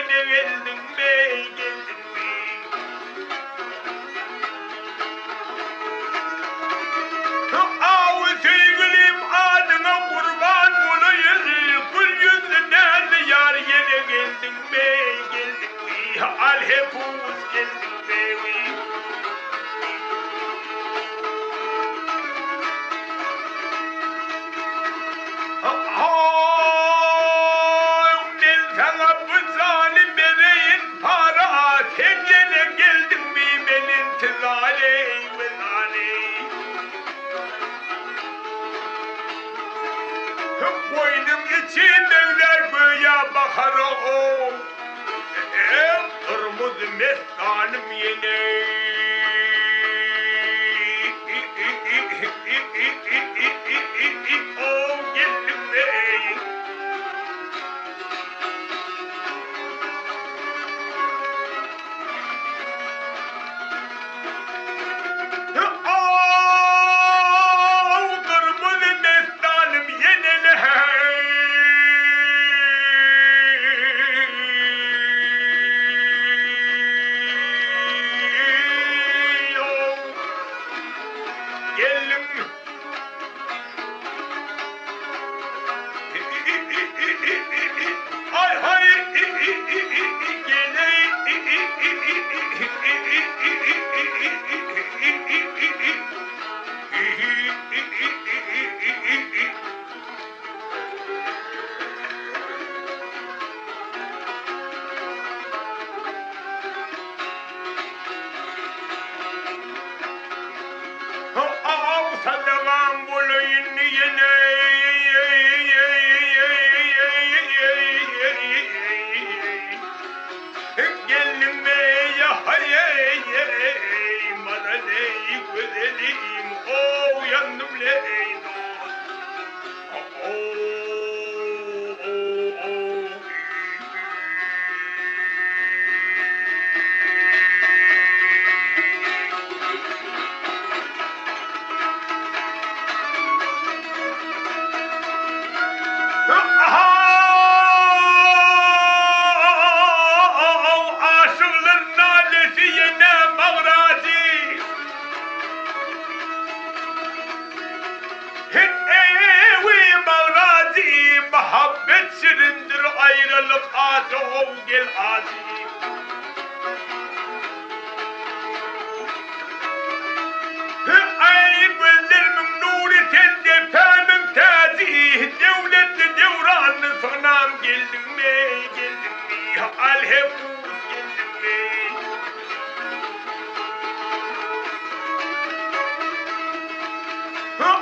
yine geldin bey geldin bey. Av sevgilim adına kurban olayım. Gül yüzünden yar yine geldin bey geldin bey. Al hepimiz geldin bey. Boynum içimdeler böyle bakarım. Kırmızı mestanım yine. O geldim bey. Kırmızı mestanım yine. Geldim. Hay hay gele. Sadavam bulayın yine. Gelin bey hay bana ne güzelim. O yandım ley aşıkların nadesi yine mağrazi. Evi mağrazi muhabbet şirindir ayrılık ağzı ol gel ağzı. Ay gözlerimin nuru sende fehmim tazi. Devletli devranlı sonam geldin bey geldin bey. Al hepimiz geldin bey.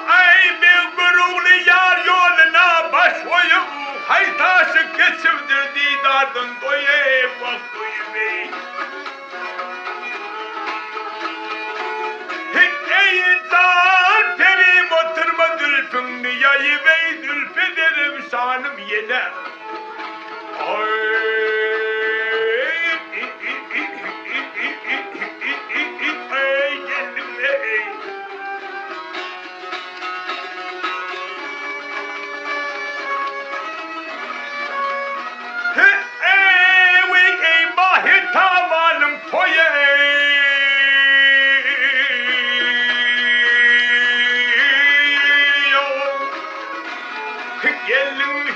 Ay be gururlu yar yoluna baş koyup hay taşı geçirdirdi dardın doyup bak doyup bey. Ey insan terim oturma zülfünü yayı bey zülfederim şanım yine. Ay geldim ey. Ey mahi tavanım toye. Gelin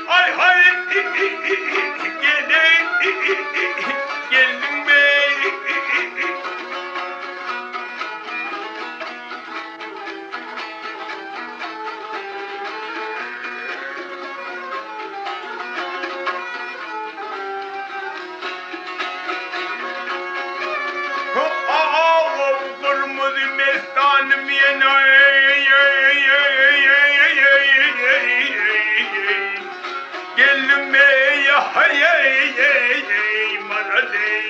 ay hay gelin bey. Kırmızı mestanım yine. Gelin bey hay bana de.